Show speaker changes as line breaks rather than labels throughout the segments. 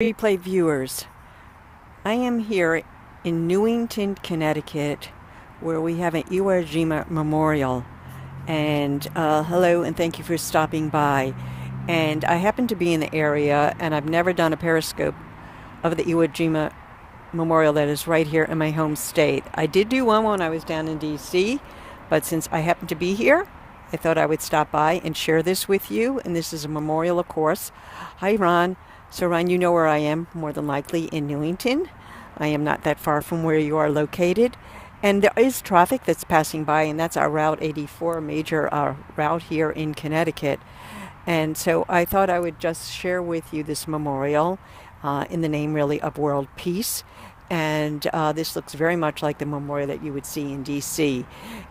Replay viewers, I am here in Newington, Connecticut, where we have an Iwo Jima Memorial. And hello, and thank you for stopping by. And I happen to be in the area, and I've never done a Periscope of the Iwo Jima Memorial that is right here in my home state. I did do one when I was down in DC, but since I happen to be here, I thought I would stop by and share this with you. And this is a memorial, of course. Hi, Ron. So, Ron, you know where I am, more than likely in Newington. I am not that far from where you are located. And there is traffic that's passing by, and that's our Route 84, a major route here in Connecticut. And so I thought I would just share with you this memorial in the name, really, of world peace. And this looks very much like the memorial that you would see in D.C.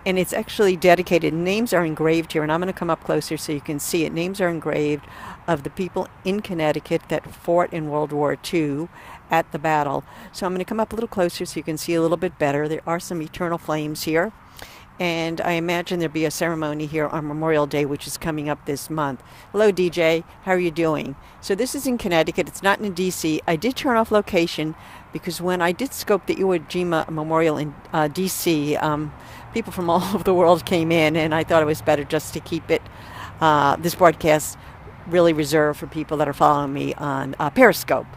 And it's actually dedicated. Names are engraved here, and I'm going to come up closer so you can see it. Names are engraved of the people in Connecticut that fought in World War II at the battle. So I'm going to come up a little closer so you can see a little bit better. There are some eternal flames here. And I imagine there'll be a ceremony here on Memorial Day, which is coming up this month. Hello, DJ. How are you doing? So this is in Connecticut. It's not in D.C. I did turn off location because when I did scope the Iwo Jima Memorial in D.C., people from all over the world came in, and I thought it was better just to keep it, this broadcast, really reserved for people that are following me on Periscope.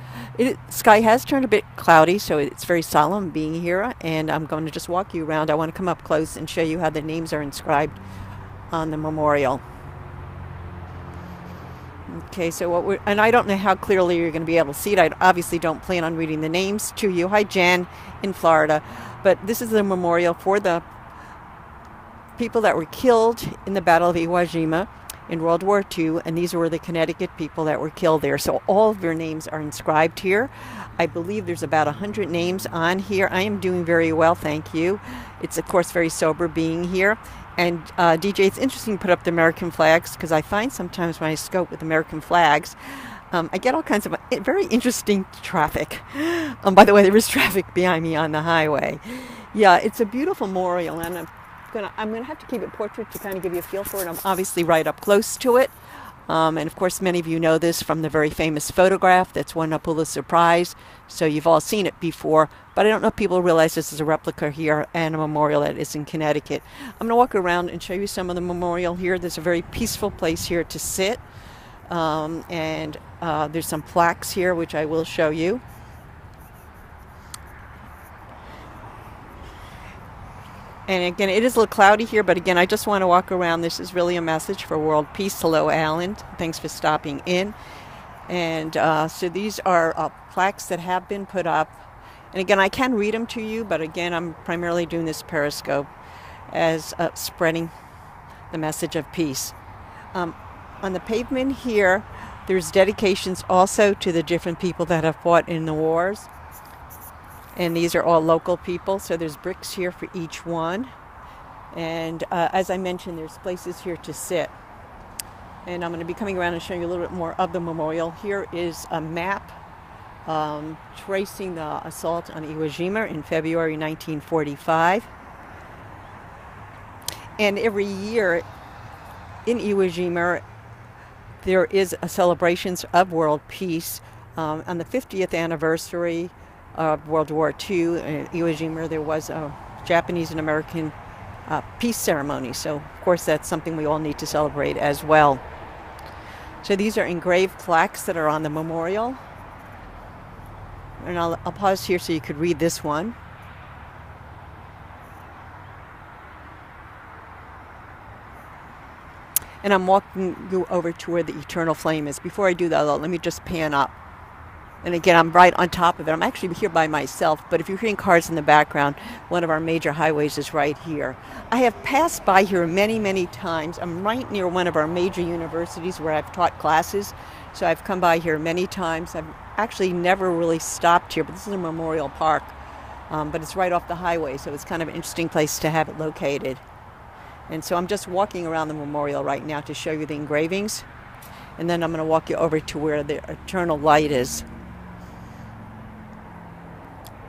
Sky has turned a bit cloudy, so it's very solemn being here, and I'm going to just walk you around. I want to come up close and show you how the names are inscribed on the memorial. Okay, so and I don't know how clearly you're going to be able to see it. I obviously don't plan on reading the names to you. Hi, Jan in Florida. But this is the memorial for the people that were killed in the Battle of Iwo Jima in World War II, and these were the Connecticut people that were killed there. So all of their names are inscribed here. I believe there's about 100 names on here. I am doing very well, thank you. It's, of course, very sober being here. And DJ, it's interesting to put up the American flags, because I find sometimes when I scope with American flags, I get all kinds of very interesting traffic. By the way, there is traffic behind me on the highway. Yeah, it's a beautiful memorial, and I'm gonna have to keep it portrait to kind of give you a feel for it. I'm obviously right up close to it. And of course, many of you know this from the very famous photograph that's won a Pulitzer Prize. So you've all seen it before, but I don't know if people realize this is a replica here and a memorial that is in Connecticut. I'm gonna walk around and show you some of the memorial here. There's a very peaceful place here to sit. And there's some plaques here, which I will show you. And again, it is a little cloudy here, but again, I just want to walk around. This is really a message for world peace. Hello, Alan. Thanks for stopping in. And so these are plaques that have been put up. And again, I can read them to you, but again, I'm primarily doing this Periscope as spreading the message of peace. On the pavement here, there's dedications also to the different people that have fought in the wars. And these are all local people, so there's bricks here for each one. And as I mentioned, there's places here to sit. And I'm going to be coming around and showing you a little bit more of the memorial. Here is a map tracing the assault on Iwo Jima in February 1945. And every year in Iwo Jima, there is a celebrations of world peace. On the 50th anniversary of World War II in Iwo Jima, there was a Japanese and American peace ceremony. So, of course, that's something we all need to celebrate as well. So these are engraved plaques that are on the memorial. And I'll pause here so you could read this one. And I'm walking you over to where the eternal flame is. Before I do that, though, let me just pan up. And again, I'm right on top of it. I'm actually here by myself, but if you're hearing cars in the background, one of our major highways is right here. I have passed by here many, many times. I'm right near one of our major universities where I've taught classes, so I've come by here many times. I've actually never really stopped here, but this is a memorial park, but it's right off the highway, so it's kind of an interesting place to have it located. And so I'm just walking around the memorial right now to show you the engravings, and then I'm going to walk you over to where the eternal light is.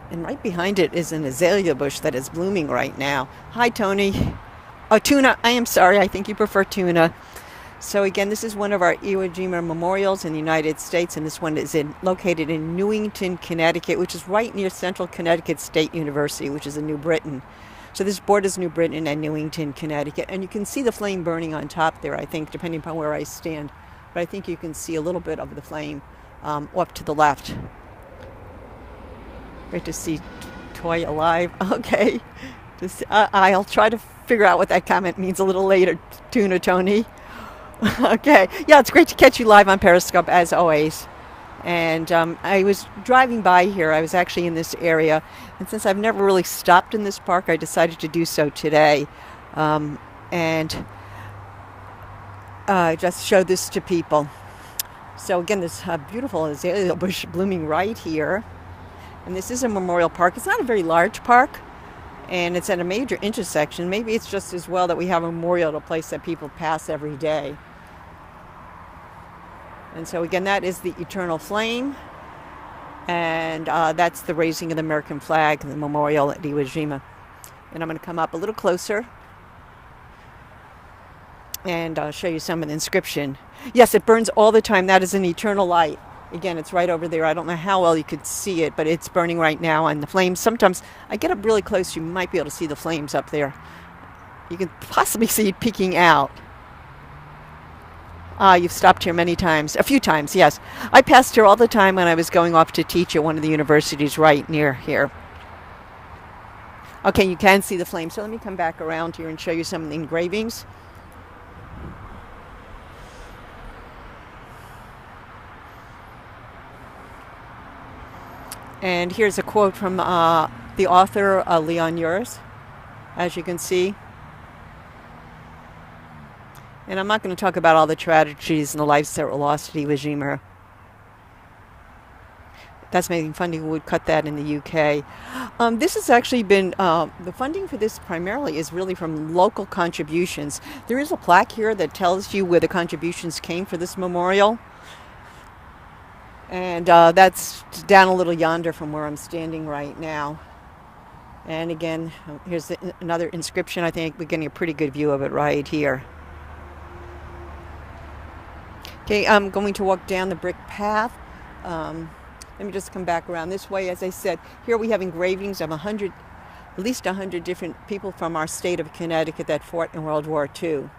And right behind it is an azalea bush that is blooming right now. Hi, Tony. Oh, tuna. I am sorry. I think you prefer tuna. So again, this is one of our Iwo Jima memorials in the United States, and this one is located in Newington, Connecticut, which is right near Central Connecticut State University, which is in New Britain. So this borders New Britain and Newington, Connecticut, and you can see the flame burning on top there, I think, depending upon where I stand. But I think you can see a little bit of the flame off to the left. Great to see Toy alive. Okay. I'll try to figure out what that comment means a little later, Tuna Tony. Okay. Yeah, it's great to catch you live on Periscope, as always. And I was driving by here. I was actually in this area. And since I've never really stopped in this park, I decided to do so today. And just show this to people. So again, this beautiful azalea bush blooming right here. And this is a memorial park. It's not a very large park. And it's at a major intersection. Maybe it's just as well that we have a memorial to a place that people pass every day. And so again, that is the eternal flame. And that's the raising of the American flag, the memorial at Iwo Jima. And I'm going to come up a little closer and show you some of the inscription. Yes, it burns all the time. That is an eternal light. Again, it's right over there. I don't know how well you could see it, but it's burning right now. And the flames, sometimes I get up really close, you might be able to see the flames up there. You can possibly see it peeking out. You've stopped here many times. A few times, yes. I passed here all the time when I was going off to teach at one of the universities right near here. Okay, you can see the flames. So let me come back around here and show you some of the engravings. And here's a quote from the author, Leon Uris, as you can see. And I'm not going to talk about all the tragedies and the lives that were lost at Iwo Jima. That's making funding. We would cut that in the UK. This has actually been, the funding for this primarily is really from local contributions. There is a plaque here that tells you where the contributions came for this memorial. And that's down a little yonder from where I'm standing right now. And again, here's another inscription. I think we're getting a pretty good view of it right here. Okay, I'm going to walk down the brick path. Let me just come back around this way. As I said, here we have engravings of at least 100 different people from our state of Connecticut that fought in World War II.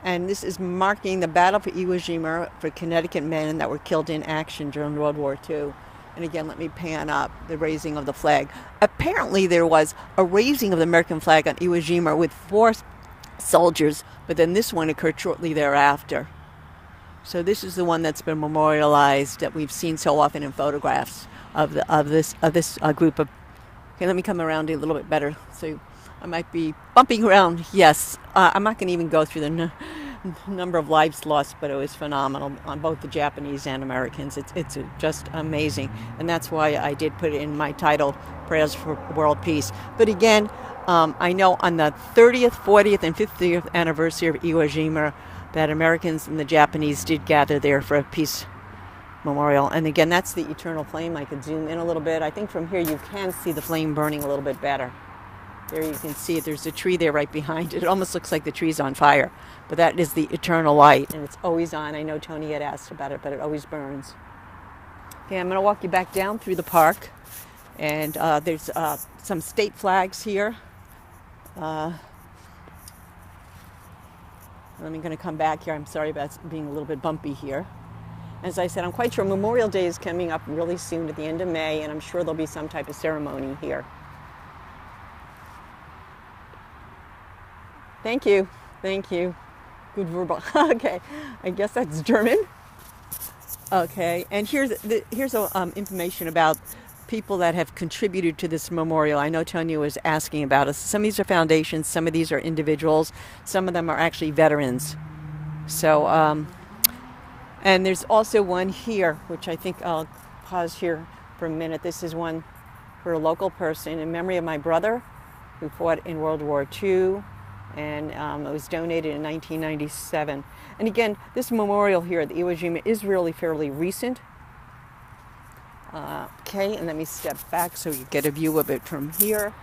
And this is marking the battle for Iwo Jima for Connecticut men that were killed in action during World War II. And again, let me pan up the raising of the flag. Apparently there was a raising of the American flag on Iwo Jima with 4 soldiers, but then this one occurred shortly thereafter. So this is the one that's been memorialized that we've seen so often in photographs of this group of. Okay, let me come around a little bit better. So I might be bumping around. Yes, I'm not going to even go through the number of lives lost, but it was phenomenal on both the Japanese and Americans. It's just amazing, and that's why I did put it in my title, Prayers for World Peace. But again, I know on the 30th, 40th, and 50th anniversary of Iwo Jima that Americans and the Japanese did gather there for a peace memorial. And again, that's the eternal flame. I could zoom in a little bit. I think from here you can see the flame burning a little bit better. There you can see it. There's a tree there right behind it. It almost looks like the tree's on fire. But that is the eternal light, and it's always on. I know Tony had asked about it, but it always burns. Okay, I'm going to walk you back down through the park. And there's some state flags here. I'm going to come back here. I'm sorry about being a little bit bumpy here. As I said, I'm quite sure Memorial Day is coming up really soon at the end of May, and I'm sure there'll be some type of ceremony here. Thank you. Thank you. Good verbal. Okay, I guess that's German. Okay, and here's information about people that have contributed to this memorial. I know Tony was asking about it. Some of these are foundations, some of these are individuals, some of them are actually veterans. So, and there's also one here, which I think I'll pause here for a minute. This is one for a local person in memory of my brother who fought in World War II. And it was donated in 1997. And again, this memorial here at the Iwo Jima is really fairly recent. Okay, and let me step back so you get a view of it from here.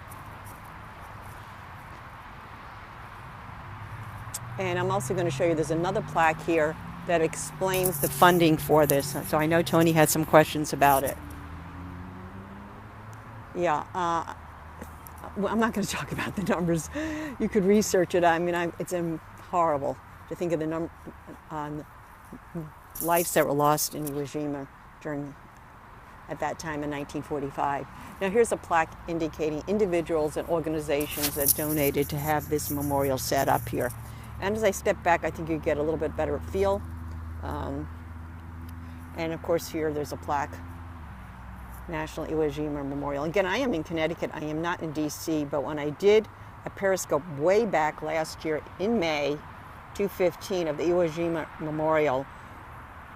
And I'm also going to show you there's another plaque here that explains the funding for this. So I know Tony had some questions about it. Yeah, well, I'm not going to talk about the numbers. You could research it. I mean, it's horrible to think of the lives that were lost in Iwo Jima at that time in 1945. Now here's a plaque indicating individuals and organizations that donated to have this memorial set up here. And as I step back, I think you get a little bit better feel. And of course here there's a plaque, National Iwo Jima Memorial. Again, I am in Connecticut, I am not in DC, but when I did a Periscope way back last year in May 2015 of the Iwo Jima Memorial,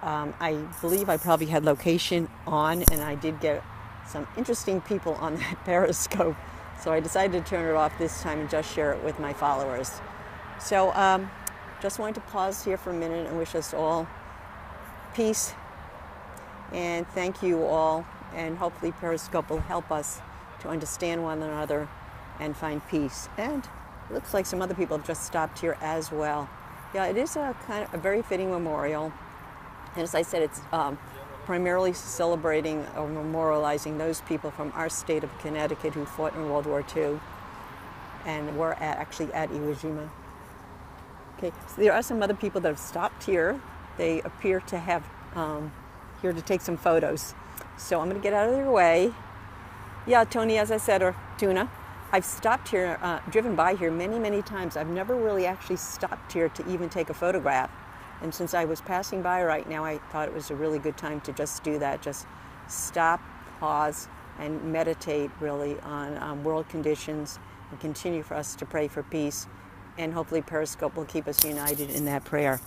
I believe I probably had location on, and I did get some interesting people on that Periscope. So I decided to turn it off this time and just share it with my followers. So just wanted to pause here for a minute and wish us all peace. And thank you all. And hopefully Periscope will help us to understand one another and find peace. And it looks like some other people have just stopped here as well. Yeah, it is a kind of a very fitting memorial. And as I said, it's primarily celebrating or memorializing those people from our state of Connecticut who fought in World War II and were actually at Iwo Jima. Okay, so there are some other people that have stopped here. They appear to have here to take some photos. So I'm going to get out of their way. Yeah, Tony, as I said, or Tuna, I've stopped here, driven by here many, many times. I've never really actually stopped here to even take a photograph. And since I was passing by right now, I thought it was a really good time to just do that. Just stop, pause, and meditate really on world conditions and continue for us to pray for peace. And hopefully Periscope will keep us united in that prayer.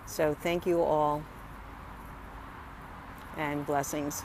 So thank you all, and blessings.